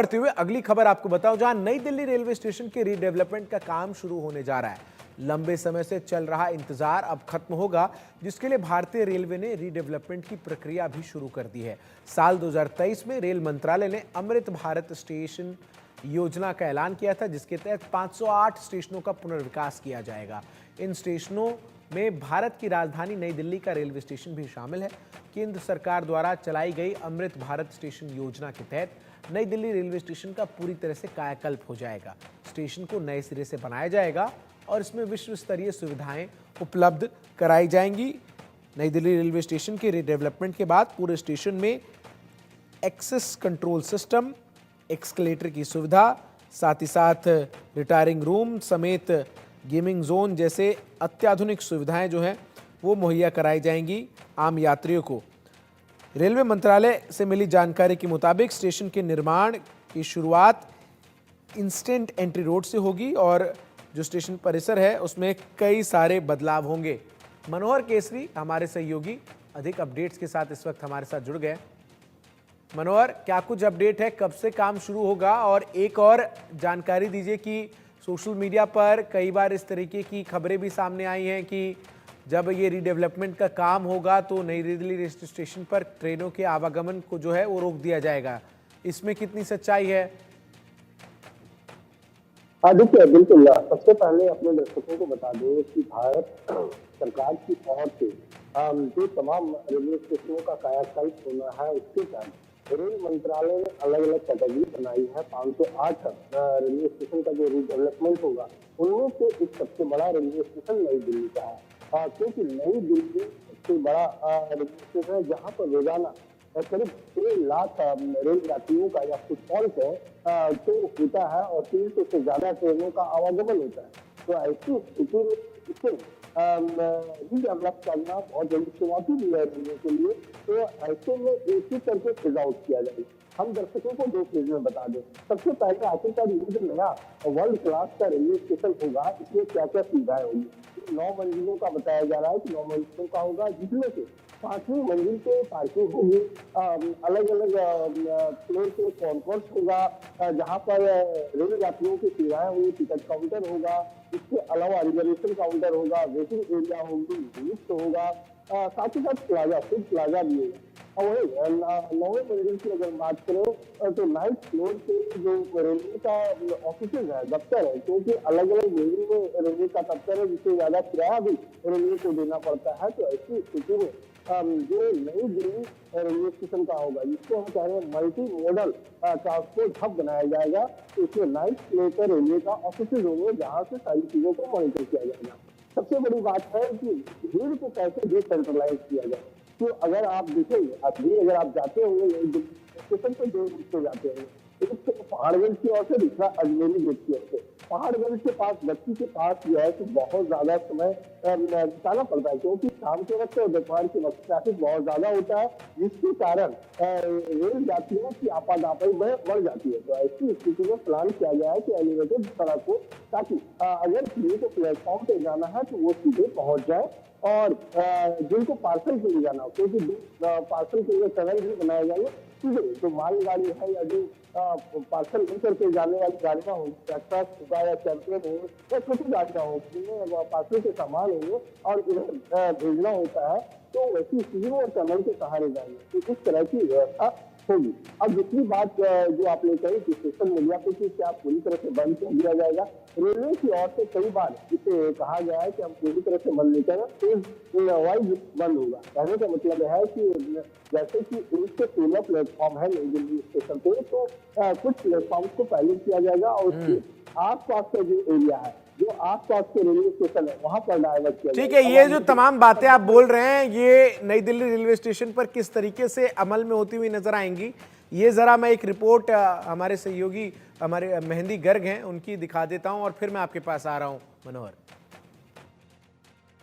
बढ़ते हुए अगली खबर आपको बताऊं, जहां नई दिल्ली रेलवे स्टेशन के रीडेवलपमेंट का काम शुरू होने जा रहा है। लंबे समय से चल रहा इंतजार अब खत्म होगा, जिसके लिए भारतीय रेलवे ने रीडेवलपमेंट की प्रक्रिया भी शुरू कर दी है। साल 2023 में रेल मंत्रालय ने अमृत भारत स्टेशन योजना का ऐलान किया था, जिसके तहत 508 स्टेशनों का पुनर्विकास किया जाएगा। इन स्टेशनों में भारत की राजधानी नई दिल्ली का रेलवे स्टेशन भी शामिल है। केंद्र सरकार द्वारा चलाई गई अमृत भारत स्टेशन योजना के तहत नई दिल्ली रेलवे स्टेशन का पूरी तरह से कायाकल्प हो जाएगा। स्टेशन को नए सिरे से बनाया जाएगा और इसमें विश्व स्तरीय सुविधाएं उपलब्ध कराई जाएंगी। नई दिल्ली रेलवे स्टेशन के रीडेवलपमेंट के बाद पूरे स्टेशन में एक्सेस कंट्रोल सिस्टम, एक्सकलेटर की सुविधा, साथ ही साथ रिटायरिंग रूम समेत गेमिंग जोन जैसे अत्याधुनिक सुविधाएं जो हैं वो मुहैया कराई जाएंगी आम यात्रियों को। रेलवे मंत्रालय से मिली जानकारी के मुताबिक स्टेशन के निर्माण की शुरुआत इंस्टेंट एंट्री रोड से होगी और जो स्टेशन परिसर है उसमें कई सारे बदलाव होंगे। मनोहर केसरी हमारे सहयोगी अधिक अपडेट्स के साथ इस वक्त हमारे साथ जुड़ गए। मनोहर, क्या कुछ अपडेट है, कब से काम शुरू होगा? और एक और जानकारी दीजिए कि सोशल मीडिया पर कई बार इस तरीके की खबरें भी सामने आई हैं कि जब ये रीडेवलपमेंट का काम होगा तो नई दिल्ली रेलवे स्टेशन पर ट्रेनों के आवागमन को जो है वो रोक दिया जाएगा। इसमें कितनी सच्चाई है? हाँ देखिए, बिल्कुल। सबसे पहले अपने दर्शकों को बता दें कि भारत सरकार की ओर से जो तमाम रेलवे स्टेशनों का कायाकल्प होना है, उसके तहत रेल मंत्रालय ने अलग अलग कैटेगरी बनाई है। 508 रेलवे स्टेशन का जो रीडेवलपमेंट होगा, उनमें से एक सबसे बड़ा रेलवे स्टेशन नई दिल्ली का है। क्योंकि नई दिल्ली सबसे बड़ा रेलवे स्टेशन है, जहाँ पर रोजाना करीब 6 लाख रेल यात्रियों का या फुटफॉल्स है तो होता है और 300 से ज्यादा ट्रेनों का आवागमन होता है। तो ऐसी स्थिति में इसे रीडेवलप करना बहुत बड़ी चुनौती भी है रेलवे के लिए। तो ऐसे में एक ही करके फेज आउट किया जाए। हम दर्शकों को 2 फेज में बता दें। सबसे पहले आखिरकार ये जो नया वर्ल्ड क्लास का रेलवे स्टेशन होगा, इसमें क्या क्या सुविधाएं होंगी। 9 मंजिलों का बताया जा रहा है कि 9 मंजिलों का होगा, जिसमें से 5वीं मंजिल पे पार्किंग होगी, अलग अलग फ्लोर पे कॉन्कोर्स होगा, जहाँ पर रेल यात्रियों की सुविधाएं होंगी, टिकट काउंटर होगा, इसके अलावा रिजर्वेशन काउंटर होगा, वेटिंग एरिया होगी, लिफ्ट होगा, साथ ही साथ प्लाजा, फूड प्लाजा भी होगा। और वही 9वें मंजिल की अगर बात करें तो 9th फ्लोर पे जो रेलवे का ऑफिस है, दफ्तर है, क्योंकि अलग अलग बिल्डिंग में रेलवे का दफ्तर है, जिससे ज्यादा किराया भी रेलवे को देना पड़ता है। तो ऐसी स्थिति में जो नई दिल्ली रेलवे स्टेशन का होगा, जिसको हम कह रहे हैं मल्टी मॉडल ट्रांसपोर्ट हब बनाया जाएगा, तो इसमें 9th फ्लोर पर रेलवे का ऑफिस होंगे, जहाँ से सारी चीजों को मॉनिटर किया जाएगा। सबसे बड़ी बात है कि भीड़ को कैसे डिसेंट्रलाइज किया जाए। तो अगर आप देखेंगे, अभी अगर आप जाते होंगे नई दिल्ली स्टेशन पर 2 रूट से जाते हैं, एक तो पहाड़गंज की ओर से, दूसरा अजमेरी गेट की ओर से। पहाड़गंज के पास, बस्ती के पास जो है तो बहुत ज्यादा समय बिताना पड़ता है, क्योंकि शाम के वक्त और दोपहर के वक्त ट्रैफिक बहुत ज्यादा होता है, जिसके कारण रेल यात्रियों की आपाधापी बढ़ जाती है। तो ऐसी स्थिति में प्लान किया गया है कि एलिवेटेड सड़क हो, ताकि अगर किसी को प्लेटफॉर्म पे जाना है तो वो सीधे पहुंच जाए। और जिनको पार्सल के लिए जाना हो, क्योंकि पार्सल के लिए टनल भी बनाए जाएंगे, सीधे जो मालगाड़ी है या जो पार्सल लेकर के जाने वाली गाड़ियां होंगी, ट्रैक्टर या चैंपियन होंगे या छोटी गाड़ियां होंगी, जिनमें पार्सल के सामान होंगे और इधर भेजना होता है, तो वैसी स्थिति में टनल के सहारे जाएंगे। तो इस तरह की व्यवस्था होगी। अब दूसरी बात जो आपने कही कि सोशल मीडिया पे कि क्या पूरी तरह से बंद कर दिया जाएगा, रेलवे की ओर से कई बार इसे कहा गया है कि हम पूरी तरह से बंद नहीं करें, फेज वाइज बंद होगा। कहने का मतलब है कि जैसे कि इसके 16 प्लेटफॉर्म है नई दिल्ली स्टेशन पे, तो कुछ प्लेटफॉर्म को पहले किया जाएगा और उसके आसपास का जो एरिया है, जो आसपास के रेलवे स्टेशन है, वहां पर डायवर्ट किया। ठीक है, ये जो तमाम बातें आप बोल रहे हैं, ये नई दिल्ली रेलवे स्टेशन पर किस तरीके से अमल में होती हुई नजर आएंगी, ये जरा मैं एक रिपोर्ट हमारे सहयोगी हमारे मेहंदी गर्ग हैं उनकी दिखा देता हूं और फिर मैं आपके पास आ रहा हूं मनोहर।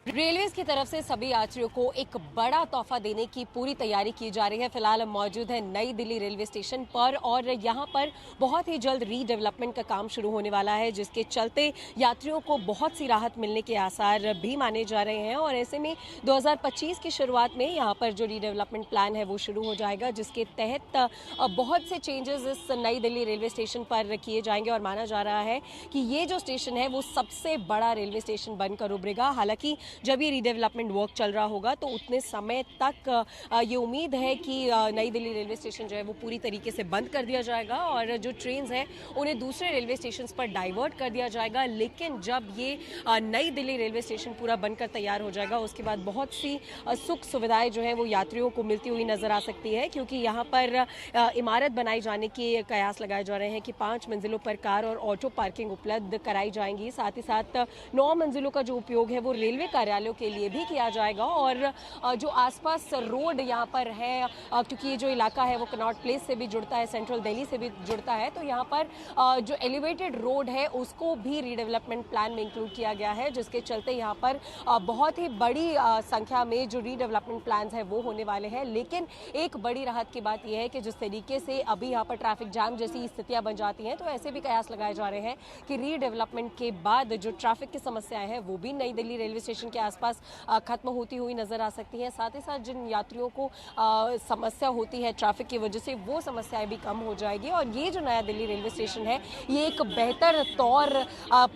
रेलवेज की तरफ से सभी यात्रियों को एक बड़ा तोहफा देने की पूरी तैयारी की जा रही है। फिलहाल हम मौजूद है नई दिल्ली रेलवे स्टेशन पर और यहाँ पर बहुत ही जल्द रीडेवलपमेंट का काम शुरू होने वाला है, जिसके चलते यात्रियों को बहुत सी राहत मिलने के आसार भी माने जा रहे हैं। और ऐसे में 2025 की शुरुआत में यहाँ पर जो रीडेवलपमेंट प्लान है वो शुरू हो जाएगा, जिसके तहत बहुत से चेंजेस इस नई दिल्ली रेलवे स्टेशन पर किए जाएंगे और माना जा रहा है कि ये जो स्टेशन है वो सबसे बड़ा रेलवे स्टेशन बनकर उभरेगा। हालांकि जब ये रीडेवलपमेंट वर्क चल रहा होगा तो उतने समय तक ये उम्मीद है कि नई दिल्ली रेलवे स्टेशन जो है वो पूरी तरीके से बंद कर दिया जाएगा और जो ट्रेन्स हैं उन्हें दूसरे रेलवे स्टेशन पर डाइवर्ट कर दिया जाएगा। लेकिन जब ये नई दिल्ली रेलवे स्टेशन पूरा बनकर तैयार हो जाएगा उसके बाद बहुत सी सुख सुविधाएं जो है वो यात्रियों को मिलती हुई नजर आ सकती है, क्योंकि यहाँ पर इमारत बनाए जाने के कयास लगाए जा रहे हैं कि 5 मंजिलों पर कार और ऑटो पार्किंग उपलब्ध कराई जाएंगी। साथ ही साथ 9 मंजिलों का जो उपयोग है वो रेलवे कार्यालयों के लिए भी किया जाएगा। और जो आसपास रोड यहाँ पर है, क्योंकि ये जो इलाका है वो कनॉट प्लेस से भी जुड़ता है, सेंट्रल दिल्ली से भी जुड़ता है, तो यहाँ पर जो एलिवेटेड रोड है उसको भी रीडेवलपमेंट प्लान में इंक्लूड किया गया है, जिसके चलते यहाँ पर बहुत ही बड़ी संख्या में जो रीडेवलपमेंट प्लान्स है वो होने वाले हैं। लेकिन एक बड़ी राहत की बात यह है कि जिस तरीके से अभी यहाँ पर ट्रैफिक जाम जैसी स्थितियाँ बन जाती हैं, तो ऐसे भी कयास लगाए जा रहे हैं कि रीडेवलपमेंट के बाद जो ट्रैफिक की समस्याएं हैं वो भी नई दिल्ली रेलवे स्टेशन के आसपास खत्म होती हुई नजर आ सकती हैं। साथ ही साथ जिन यात्रियों को समस्या होती है ट्रैफिक की वजह से, वो समस्याएं भी कम हो जाएगी और ये जो नया दिल्ली रेलवे स्टेशन है ये एक बेहतर तौर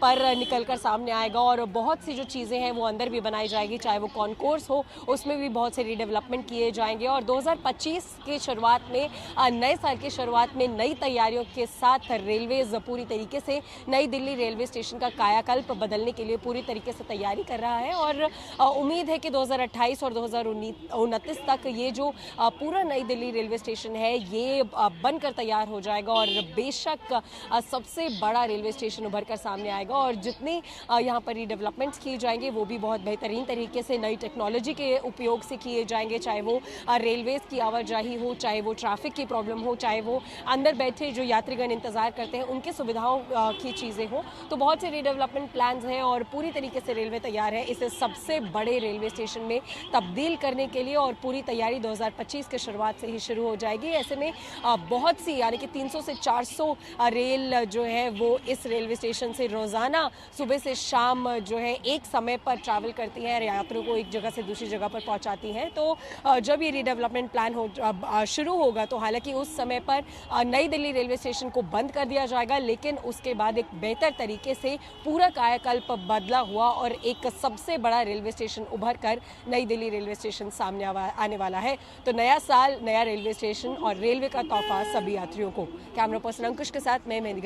पर निकलकर सामने आएगा और बहुत सी जो चीज़ें हैं वो अंदर भी बनाई जाएगी, चाहे वो कॉन्कोर्स हो उसमें भी बहुत से रीडेवलपमेंट किए जाएंगे। और 2025 की शुरुआत में, नए साल की शुरुआत में नई तैयारियों के साथ रेलवेज पूरी तरीके से नई दिल्ली रेलवे स्टेशन का कायाकल्प बदलने के लिए पूरी तरीके से तैयारी कर रहा है और उम्मीद है कि 2028 और 2029 तक ये जो पूरा नई दिल्ली रेलवे स्टेशन है ये बनकर तैयार हो जाएगा और बेशक सबसे बड़ा रेलवे स्टेशन उभर कर सामने आएगा। और जितने यहाँ पर रीडेवलपमेंट्स किए जाएंगे वो भी बहुत बेहतरीन तरीके से नई टेक्नोलॉजी के उपयोग से किए जाएंगे, चाहे वो रेलवेज की आवाजाही हो, चाहे वो ट्रैफिक की प्रॉब्लम हो, चाहे वो अंदर बैठे जो यात्रीगण इंतजार करते हैं उनकी सुविधाओं की चीज़ें हो। तो बहुत से रीडेवलपमेंट प्लान्स हैं और पूरी तरीके से रेलवे तैयार है इसे सबसे बड़े रेलवे स्टेशन में तब्दील करने के लिए और पूरी तैयारी 2025 के शुरुआत से ही शुरू हो जाएगी। ऐसे में बहुत सी यानी कि 300 से 400 रेल जो है वो इस रेलवे स्टेशन से रोजाना सुबह से शाम जो है एक समय पर ट्रैवल करती हैं, यात्रियों को एक जगह से दूसरी जगह पर पहुंचाती हैं। तो जब ये रीडेवलपमेंट प्लान शुरू होगा तो हालांकि उस समय पर नई दिल्ली रेलवे स्टेशन को बंद कर दिया जाएगा, लेकिन उसके बाद एक बेहतर तरीके से पूरा कायाकल्प बदला हुआ और एक सबसे बड़ा रेलवे स्टेशन उभर कर नई दिल्ली रेलवे स्टेशन सामने आने वाला है। तो नया साल, नया रेलवे स्टेशन और रेलवे का तोहफा सभी यात्रियों को। कैमरा पर्सन अंकुश के साथ मैं मेहंदी